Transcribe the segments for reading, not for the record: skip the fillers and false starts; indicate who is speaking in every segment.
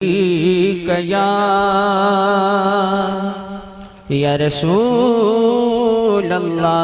Speaker 1: या रसूल अल्लाह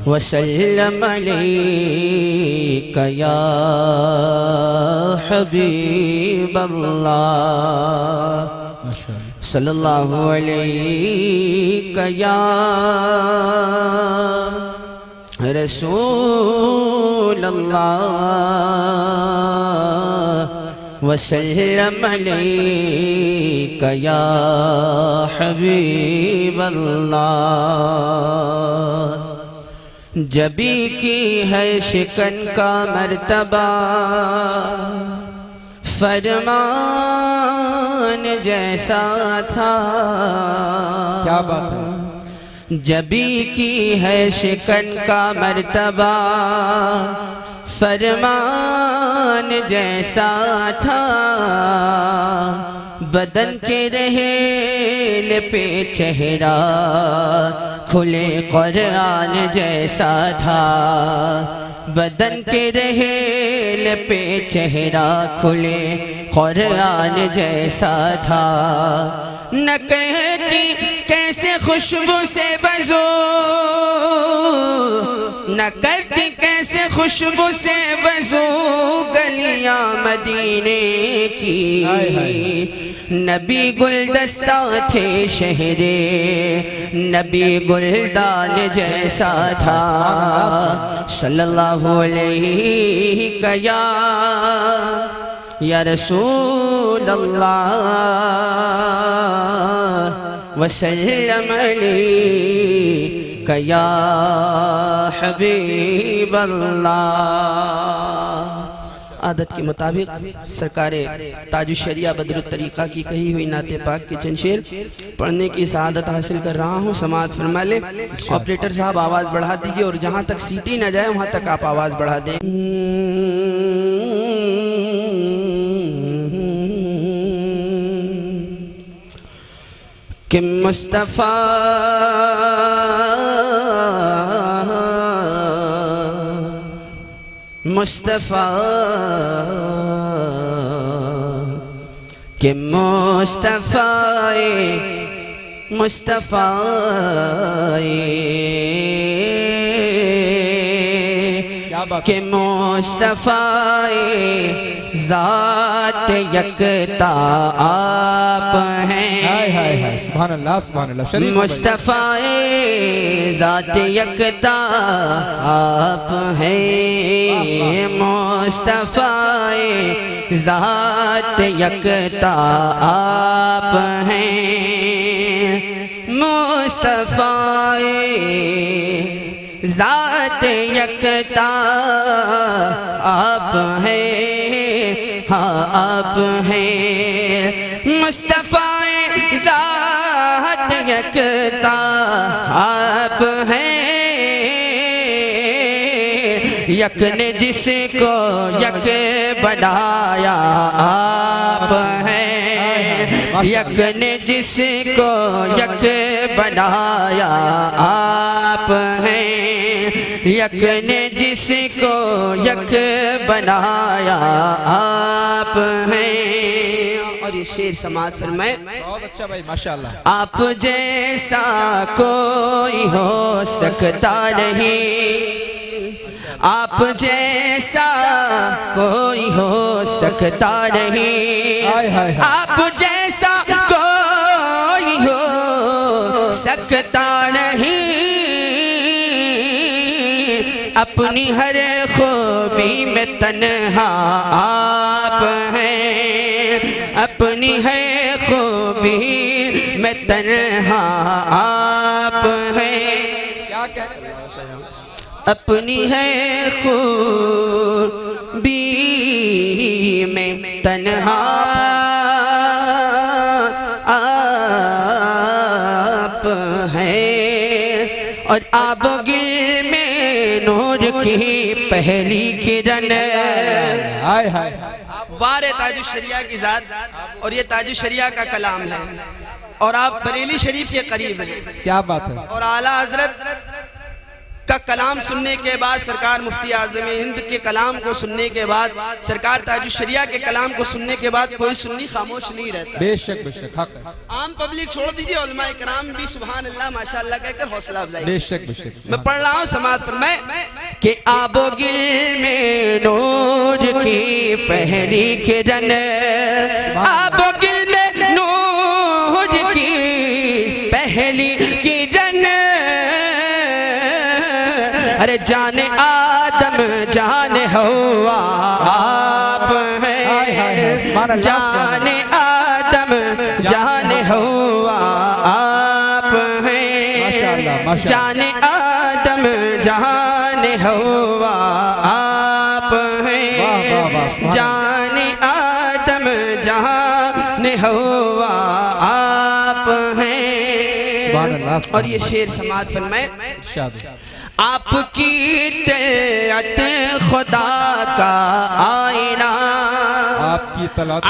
Speaker 1: वसल्लम अलैका या हबीब अल्लाह सल्लल्लाहु अलैका या रसूल अल्लाह वसल्लम अलैका या हबीब अल्लाह। जबी की है शिकन का मर्तबा फरमान जैसा था।
Speaker 2: क्या बात है।
Speaker 1: जबी की है शिकन का मर्तबा फरमान जैसा था। बदन के रहेल पे चेहरा खुले कुरान जैसा था। बदन के रहेल पे चेहरा खुले कुरान जैसा था। न कहती कैसे खुशबू से बज़ो, न करती कैसे खुशबू से बज़ो गलियां मदीने की। नबी गुलदस्ता थे शहरे नबी गुलदान जैसा था। सल्लल्लाहु अलैहि या रसूल अल्लाह वसल्लम अलैका या हबीब अल्लाह। आदत के मुताबिक सरकारे ताजुश्शरिया बदरुत्तरीक़ा की कही हुई नाते पाक के चंद शेर पढ़ने की सआदत हासिल कर रहा हूँ। समाअत फरमा ले। ऑपरेटर साहब आवाज़ बढ़ा दीजिए और जहाँ तक सीटी न जाए वहाँ तक आप आवाज़ बढ़ा दें। कि मुस्तफ़ा मुस्तफ़ा के मुस्तफ़ा मुस्तफ़ा के मुस्तफ़ा ज़ात यकता आप हैं।
Speaker 2: सुभान अल्लाह सुभान अल्लाह।
Speaker 1: मुस्तफ़ा ज़ात यकता आप हैं। मुस्तफ़ा ज़ात यकता आप हैं। मुस्तफ़ा ज़ात यकता आप हैं। हाँ आप हैं। मुस्तफ़ा ज़ात यकता आप हैं। यक ने जिसको यक बनाया आप हैं। यक ने जिसको यक बनाया आप हैं। यक ने जिसको यक बनाया आप हैं। और ये शेर समाअत फरमाए।
Speaker 2: बहुत अच्छा भाई माशाअल्लाह।
Speaker 1: आप जैसा कोई हो सकता नहीं। आप जैसा कोई हो सकता नहीं। आप जैसा कोई हो सकता नहीं। अपनी हर खूबी में तन्हा आप हैं। अपनी है खूबी में तन्हा आप हैं।
Speaker 2: क्या कह रहे हैं।
Speaker 1: अपनी है खूबी में तन्हा आप हैं। और आबोगिल में नूर की पहली किरण।
Speaker 2: हाय हाय।
Speaker 1: वारे ताजुश्शरिया की ज़ात और ये ताजुश्शरिया का कलाम है और आप बरेली शरीफ के करीब हैं।
Speaker 2: क्या बात है।
Speaker 1: और आला हजरत का कलाम सुनने के बाद, सरकार मुफ्ती आज़म हिंद के कलाम को सुनने के बाद, सरकार ताजुश शरिया के कलाम को सुनने के बाद कोई सुन्नी खामोश नहीं रहता।
Speaker 2: बेशक बेशक हक है।
Speaker 1: आम पब्लिक छोड़ दीजिए, उलमाए कराम भी सुभान अल्लाह माशाअल्लाह कहकर हौसला अफजाई।
Speaker 2: बेशक बेशक।
Speaker 1: मैं पढ़ रहा हूँ, समाज फरमाए कि आबोगिल में नूर की पहली किरण, आबोगिल में नूर की पहली किरण, अरे जाने आदम जाने हवा आप हैं, जाने आदम जाने हवा आप हैं, जाने आदम जाने हवा आप हैं, जाने आदम जाने हवा आप हैं। और ये शेर समाज फरमाए, आपकी तलअत खुदा का आईना,
Speaker 2: आपकी तलअत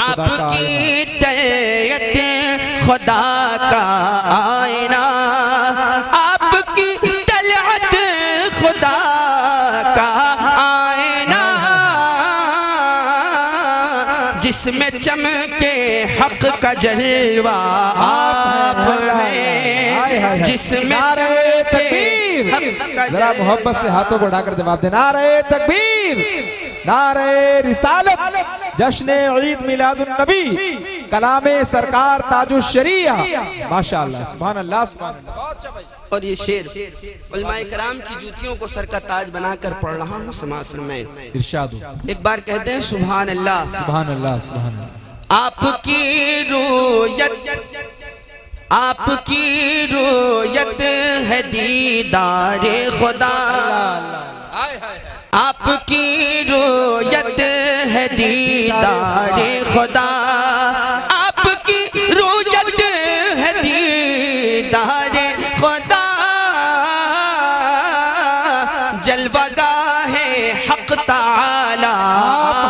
Speaker 1: खुदा का आईना, आपकी तलअत खुदा का आईना, जिसमें चमके हक का जलवा आप हैं, जिसमें चमके
Speaker 2: जरा मोहब्बत से हाथों को उठाकर जवाब देना। नारे तकबीर, नारे रिसालत, जश्न ईद मिलादुन नबी, कलामे सरकार ताजुश शरिया। माशाअल्लाह, सुभान अल्लाह, सुभान अल्लाह। बहुत अच्छा भाई।
Speaker 1: और ये शेर उलमाए कराम की जूतियों को सर का ताज बनाकर पढ़ रहा हूँ, समाज में
Speaker 2: इरशाद हो।
Speaker 1: एक बार कहते हैं सुभान अल्लाह,
Speaker 2: सुभान अल्लाह, सुभान अल्लाह।
Speaker 1: आपकी रूयत, आपकी रूयत है दीदारे खुदा, आपकी रूयत है दीदारे खुदा, आपकी रूयत है दीदारे खुदा, जलवागाह हक ताला आप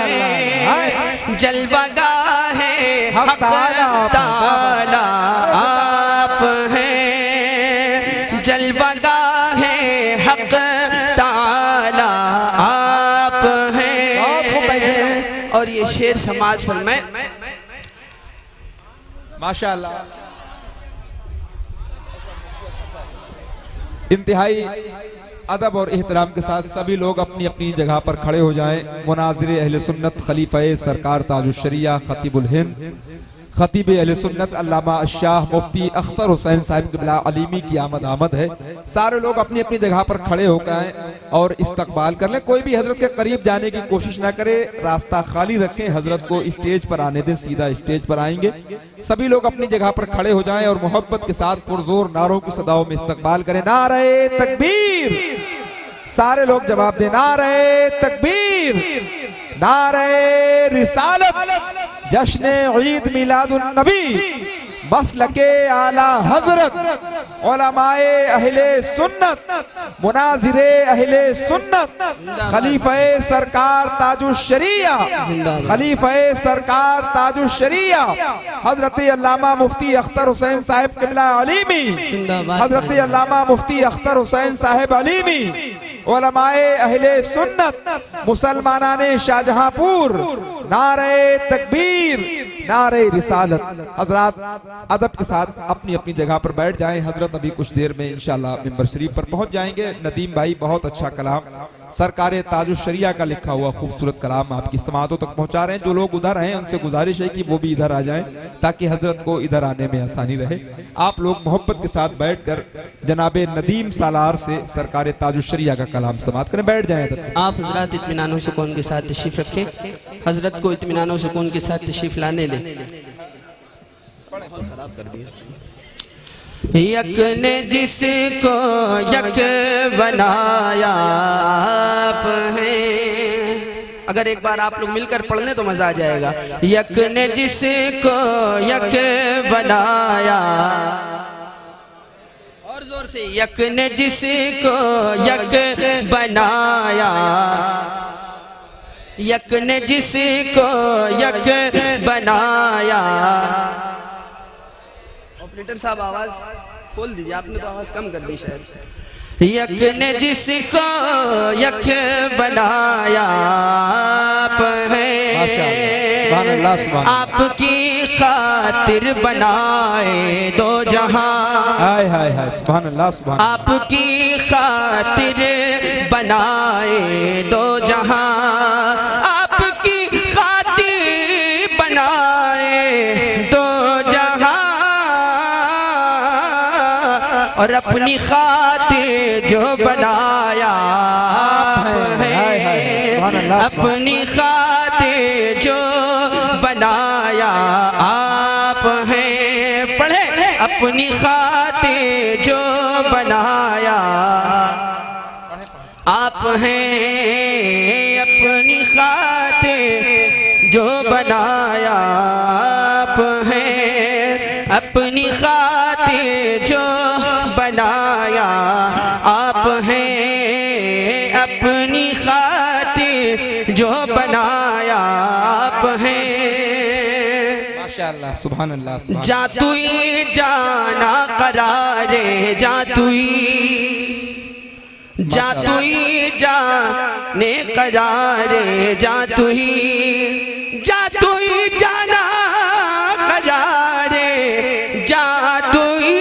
Speaker 1: हैं, जलवागाह हक ताला आप हैं, जलवागाह हक ताला आप हैं। और ये शेर समाज फरमाए,
Speaker 2: माशाअल्लाह, इंतहाई अदब और एहतराम के साथ सभी लोग अपनी अपनी जगह पर खड़े हो जाएं। मुनाज़िर अहले सुन्नत खलीफा सरकार ताजुश शरिया खतीबुल हिंद खतीब अहले सुन्नत अल्लामा शाह मुफ्ती अख्तर हुसैन साहिब क़िबला अलीमी की आमद है। सारे लोग अपनी अपनी जगह पर खड़े होकर आए और इस्तकबाल कर लें। कोई भी हजरत के करीब जाने की कोशिश ना करे, रास्ता खाली रखें, हजरत को स्टेज पर आने दें, सीधा स्टेज पर आएंगे। सभी लोग अपनी जगह पर खड़े हो जाएं और मोहब्बत के साथ पुरजोर नारों की सदाओं में इस्तकबाल करें। नारे तकबीर, सारे लोग जवाब दें, नारे तकबीर, नारे रिसालत, जश्न ईद मिलादुन नबी, मसलके आला हजरत, उलमाए अहले सुन्नत, मुनाज़िरे अहले सुन्नत, खलीफाए सरकार ताजुश शरिया, खलीफाए सरकार ताजुश शरिया, हजरत अल्लामा मुफ्ती अख्तर हुसैन साहिब क़िबला अलीमी, हजरत अल्लामा मुफ्ती अख्तर हुसैन साहिब अलीमी, उलमाए अहले सुन्नत, मुसलमानाने शाहजहांपुर, नारे तकबीर, नारे रिसालत। हजरात अदब के साथ अपनी अपनी जगह पर बैठ जाएं। हजरत अभी कुछ देर में इंशाल्लाह मिंबर शरीफ पर पहुंच जाएंगे। नदीम भाई बहुत अच्छा कलाम सरकार ताजुश शरिया का लिखा हुआ खूबसूरत कलाम आपकी समातों तक पहुंचा रहे हैं। जो लोग उधर हैं उनसे गुजारिश है कि वो भी इधर आ जाएं ताकि हजरत को इधर आने में आसानी रहे। आप लोग मोहब्बत के साथ बैठकर जनाबे नदीम सालार से सरकार ताजुश शरिया का कलाम समात करें, बैठ जाएं।
Speaker 1: आप हजरत इत्मीनान सुकून के साथ तशरीफ रखें, हजरत को इत्मीनान सुकून के साथ तशरीफ लाने दें। यक ने जिसको यक बनाया आप हैं। अगर एक बार आप लोग मिलकर पढ़ लें तो मजा आ जाएगा। यक ने जिसको यक बनाया, और जोर से, यक ने जिसको यक बनाया, यक ने जिसको यक बनाया। ऑपरेटर साहब आवाज खोल दीजिए, आपने तो आवाज कम कर दी शायद। यक ने जिसको यक बनाया आप हैं, आपकी खातिर बनाए दो जहां,
Speaker 2: हाय हाय हाय सुभान अल्लाह सुभान,
Speaker 1: आपकी खातिर बनाए दो जहां, आपकी खातिर बनाए दो जहां, और अपनी खातिर जो बनाया आप हैं, अपनी खातिर जो बनाया आप हैं, पढ़े, अपनी खातिर जो बनाया आप हैं, अपनी खातिर जो बनाया आप हैं, अपनी खातिर जो बनाया आप हैं, अपनी खातिर जो बनाया आप हैं।
Speaker 2: माशाअल्लाह सुभान अल्लाह सुभान।
Speaker 1: जा तुई जाना करारे, जा तुई जाने करारे, जा तुई जाना करारे, जा तुई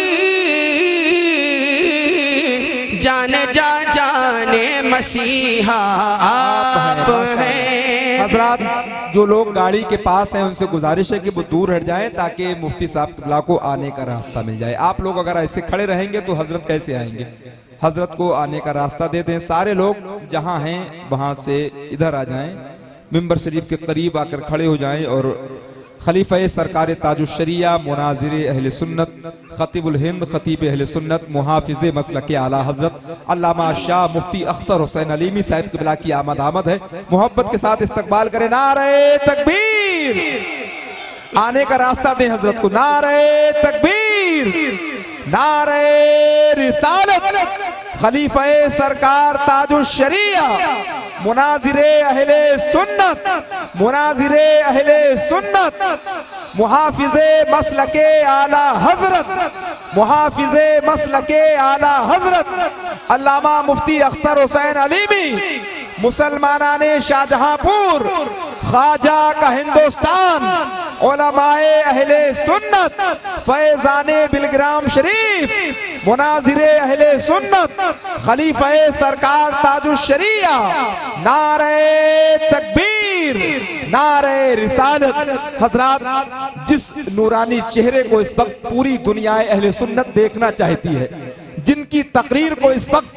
Speaker 1: जाने मसीहा आप हैं।
Speaker 2: हजरात जो लोग गाड़ी के पास हैं उनसे गुजारिश है कि वो दूर हट जाएं ताकि मुफ्ती साहब किबला को आने का रास्ता मिल जाए। आप लोग अगर ऐसे खड़े रहेंगे तो हजरत कैसे आएंगे? हजरत को आने का रास्ता दे दें। सारे लोग जहां हैं वहां से इधर आ जाएं, मिंबर शरीफ के करीब आकर खड़े हो जाएं और खलीफा सरकार ताजुश्शरिया मुनाजिर अहले सुन्नत खतीबुल हिंद खतीब अहले सुन्नत मुहाफिज मसलक आला हजरत अल्लामा शाह मुफ्ती अख्तर हुसैन अलीमी साहिब किबला की आमद है। मोहब्बत के साथ इस्तकबाल करें। नारे तकबीर, आने का रास्ता दें हजरत को। नारे तकबीर, नारे रिसालत, खलीफा सरकार ताजुश्शरिया मुनाजिरे अहले सुन्नत, मुनाजिरे अहले सुन्नत, मुहाफिजे मसलके आला हजरत, मुहाफिजे मसलके आला हजरत अल्लामा मुफ्ती अख्तर हुसैन अलीमी, मुसलमानाने शाहजहांपुर, ख्वाजा का हिंदुस्तान, उलमाए अहले सुन्नत, फैजाने बिलग्राम शरीफ, मुनाजिरे अहले सुन्नत, खलीफा सरकार ताजुश्शरिया, नारे तकबीर, नारे रिसालत। हजरात, जिस नूरानी चेहरे को इस वक्त पूरी दुनिया अहले सुन्नत देखना चाहती है, जिनकी तकरीर को इस वक्त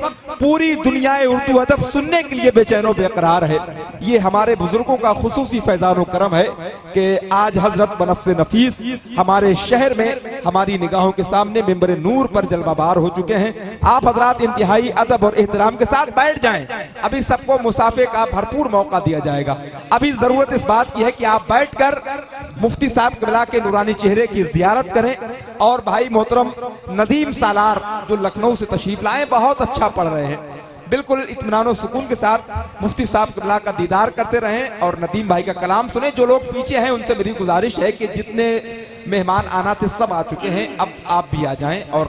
Speaker 2: पूरी दुनिया उर्दू अदब सुनने के लिए बेचैनो बेकरार है, ये हमारे बुजुर्गों का खुसूसी फैजान करम है कि आज हजरत बनफ्से नफीस हमारे शहर में हमारी निगाहों के सामने मिंबर नूर पर जलवाबार हो चुके हैं। आप हजरात इंतहाई अदब और एहतराम के साथ बैठ जाएं। अभी सबको मुसाफे का भरपूर मौका दिया जाएगा। अभी जरूरत इस बात की है कि आप बैठकर मुफ्ती साहब किबला के नूरानी चेहरे की जियारत करें। और भाई मोहतरम नदीम सालार जो लखनऊ से तशरीफ लाए, बहुत अच्छा पढ़ रहे हैं। बिल्कुल इत्मीनान और सुकून के साथ मुफ्ती साहब किबला का दीदार करते रहें और नदीम भाई का कलाम सुने। जो लोग पीछे हैं उनसे मेरी गुजारिश है कि जितने मेहमान आना थे सब आ चुके हैं, अब आप भी आ जाएं और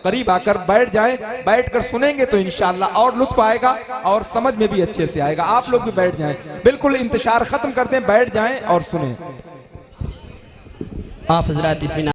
Speaker 2: करीब आकर बैठ जाएं। बैठकर सुनेंगे तो इंशाअल्लाह और लुत्फ आएगा और समझ में भी अच्छे से आएगा। आप लोग भी बैठ जाएं, बिल्कुल इंतशार खत्म कर दें, बैठ जाएं और सुने।
Speaker 1: आप हजरात इत्मीनान